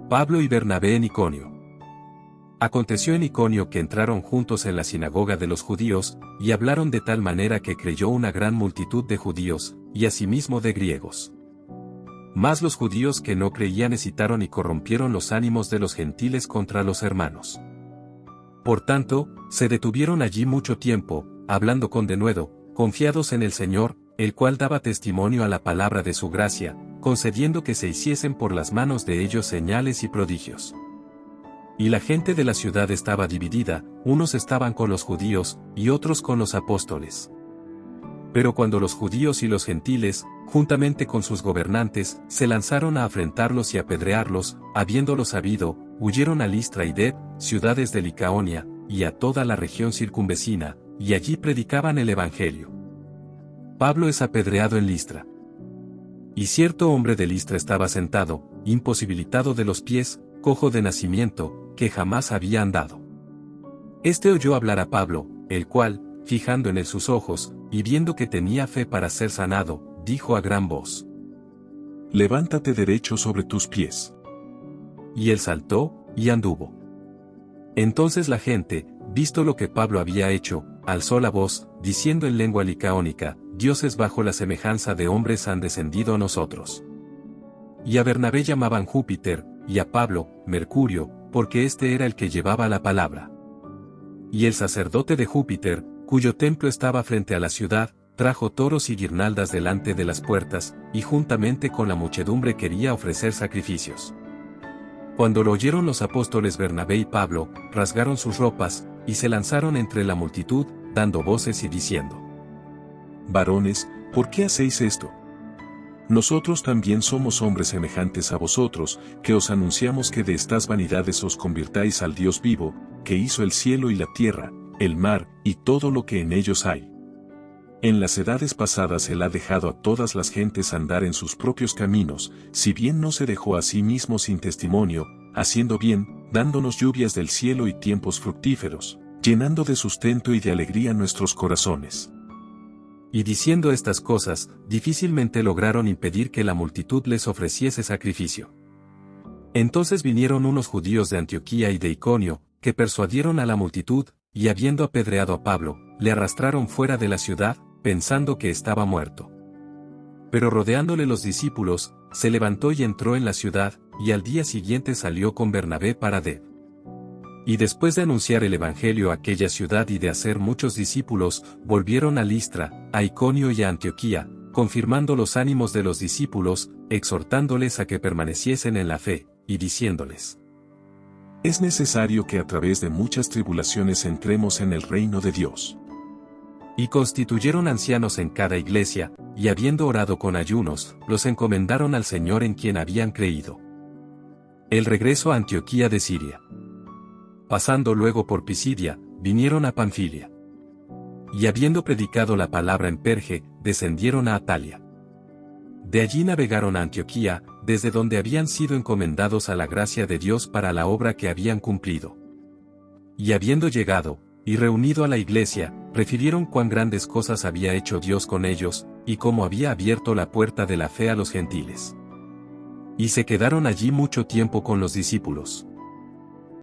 Pablo y Bernabé en Iconio. Aconteció en Iconio que entraron juntos en la sinagoga de los judíos, y hablaron de tal manera que creyó una gran multitud de judíos, y asimismo de griegos. Mas los judíos que no creían excitaron y corrompieron los ánimos de los gentiles contra los hermanos. Por tanto, se detuvieron allí mucho tiempo, hablando con denuedo, confiados en el Señor, el cual daba testimonio a la palabra de su gracia, concediendo que se hiciesen por las manos de ellos señales y prodigios. Y la gente de la ciudad estaba dividida, unos estaban con los judíos, y otros con los apóstoles. Pero cuando los judíos y los gentiles, juntamente con sus gobernantes, se lanzaron a afrentarlos y apedrearlos, habiéndolo sabido, huyeron a Listra y Derbe, ciudades de Licaonia, y a toda la región circunvecina, y allí predicaban el evangelio. Pablo es apedreado en Listra. Y cierto hombre de Listra estaba sentado, imposibilitado de los pies, cojo de nacimiento, que jamás había andado. Este oyó hablar a Pablo, el cual, fijando en él sus ojos, y viendo que tenía fe para ser sanado, dijo a gran voz: Levántate derecho sobre tus pies. Y él saltó, y anduvo. Entonces la gente, visto lo que Pablo había hecho, alzó la voz, diciendo en lengua licaónica: Dioses bajo la semejanza de hombres han descendido a nosotros. Y a Bernabé llamaban Júpiter, y a Pablo, Mercurio, porque este era el que llevaba la palabra. Y el sacerdote de Júpiter, cuyo templo estaba frente a la ciudad, trajo toros y guirnaldas delante de las puertas, y juntamente con la muchedumbre quería ofrecer sacrificios. Cuando lo oyeron los apóstoles Bernabé y Pablo, rasgaron sus ropas, y se lanzaron entre la multitud, dando voces y diciendo: Varones, ¿por qué hacéis esto? Nosotros también somos hombres semejantes a vosotros, que os anunciamos que de estas vanidades os convirtáis al Dios vivo, que hizo el cielo y la tierra, el mar, y todo lo que en ellos hay. En las edades pasadas Él ha dejado a todas las gentes andar en sus propios caminos, si bien no se dejó a sí mismo sin testimonio, haciendo bien, dándonos lluvias del cielo y tiempos fructíferos, llenando de sustento y de alegría nuestros corazones. Y diciendo estas cosas, difícilmente lograron impedir que la multitud les ofreciese sacrificio. Entonces vinieron unos judíos de Antioquía y de Iconio, que persuadieron a la multitud, y habiendo apedreado a Pablo, le arrastraron fuera de la ciudad, pensando que estaba muerto. Pero rodeándole los discípulos, se levantó y entró en la ciudad, y al día siguiente salió con Bernabé para Derbe. Y después de anunciar el evangelio a aquella ciudad y de hacer muchos discípulos, volvieron a Listra, a Iconio y a Antioquía, confirmando los ánimos de los discípulos, exhortándoles a que permaneciesen en la fe, y diciéndoles: Es necesario que a través de muchas tribulaciones entremos en el reino de Dios. Y constituyeron ancianos en cada iglesia, y habiendo orado con ayunos, los encomendaron al Señor en quien habían creído. El regreso a Antioquía de Siria. Pasando luego por Pisidia, vinieron a Panfilia. Y habiendo predicado la palabra en Perge, descendieron a Atalia. De allí navegaron a Antioquía, desde donde habían sido encomendados a la gracia de Dios para la obra que habían cumplido. Y habiendo llegado, y reunido a la iglesia, refirieron cuán grandes cosas había hecho Dios con ellos, y cómo había abierto la puerta de la fe a los gentiles. Y se quedaron allí mucho tiempo con los discípulos.